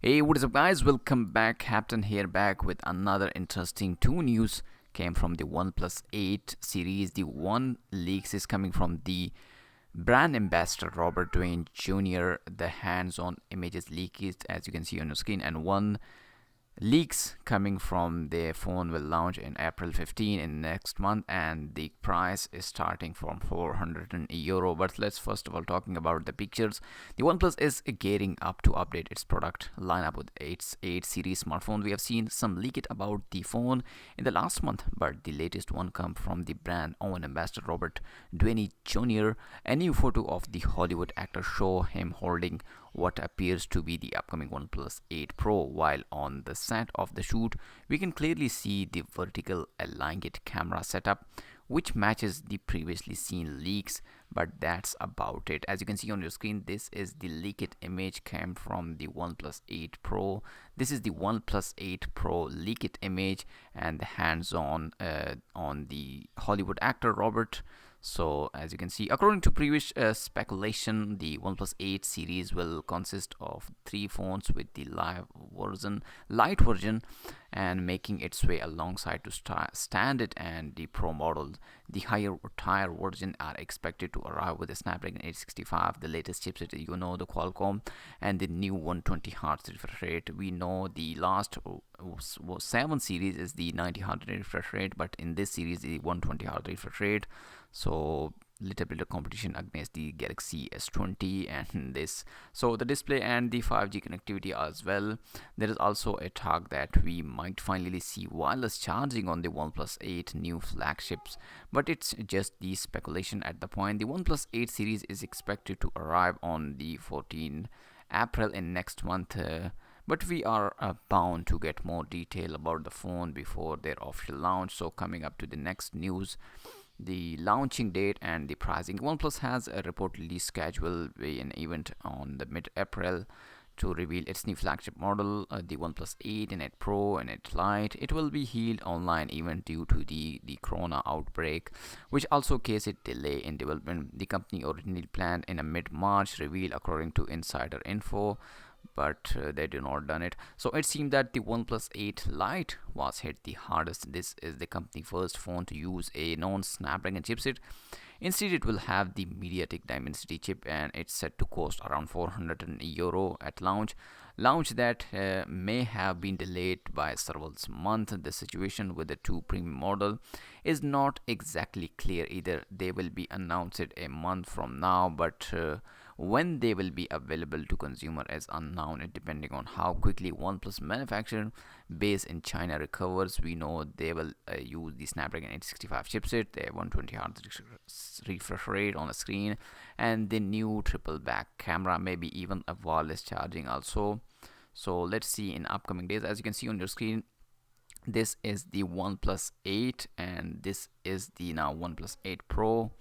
Hey, what is up, guys? Welcome back. Captain here, back with another interesting two news. Came from the OnePlus 8 series. The one leaks is coming from the brand ambassador Robert Downey Jr. The hands-on images leak is, as you can see on your screen, and one leaks coming from their phone will launch in April 15 in next month, and the price is starting from 400 euro. But let's first of all talking about the pictures. The OnePlus is gearing up to update its product lineup with its 8 series smartphone. We have seen some leak about the phone in the last month, but the latest one come from the brand own ambassador Robert Downey Jr. A new photo of the Hollywood actor show him holding what appears to be the upcoming OnePlus 8 Pro. While on the set of the shoot, we can clearly see the vertical elongate camera setup, which matches the previously seen leaks, but that's about it. As you can see on your screen, this is the leaked image came from the OnePlus 8 Pro. This is the OnePlus 8 Pro leaked image, and the hands-on on the Hollywood actor Robert. So as you can see, according to previous speculation, the OnePlus 8 series will consist of three phones with the light version, and making its way alongside to standard and the Pro model. The higher tier version are expected to arrive with the Snapdragon 865, the latest chipset, the Qualcomm, and the new 120 Hz refresh rate. We know the last 7 series is the 90 Hz refresh rate, but in this series the 120 Hz refresh rate. So little bit of competition against the Galaxy S20 and this. So the display and the 5G connectivity as well. There is also a talk that we might finally see wireless charging on the OnePlus 8 new flagships, but it's just the speculation at the point. The OnePlus 8 series is expected to arrive on the 14 April in next month. But we are bound to get more detail about the phone before their official launch. So coming up to the next news, the launching date and the pricing. OnePlus has a reportedly scheduled an event on the mid-April to reveal its new flagship model, the OnePlus 8 and 8 Pro and 8 Lite. It will be held online event due to the corona outbreak, which also caused a delay in development. The company originally planned in a mid-March reveal, according to insider info, but they did not done it. So it seemed that the OnePlus 8 Lite was hit the hardest. This is the company first phone to use a non-Snapdragon chipset. Instead, it will have the MediaTek Dimensity chip, and it's set to cost around 400 euro at launch. Launch that may have been delayed by several months. The situation with the two premium model is not exactly clear either. They will be announced a month from now, but when they will be available to consumer is unknown, depending on how quickly OnePlus manufacturing base in China recovers. We know they will use the Snapdragon 865 chipset, the 120 Hz refresh rate on the screen, and the new triple back camera, maybe even a wireless charging also. So let's see in upcoming days. As you can see on your screen, this is the OnePlus 8, and this is the now OnePlus 8 Pro,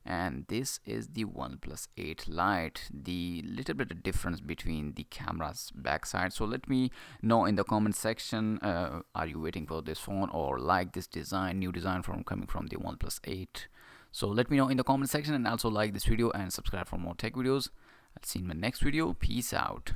and this is the OnePlus 8 Lite. The little bit of difference between the cameras backside. So let me know in the comment section, are you waiting for this phone or like this design, new design from coming from the OnePlus 8? So let me know in the comment section, and also like this video and subscribe for more tech videos. I'll see you in my next video. Peace out.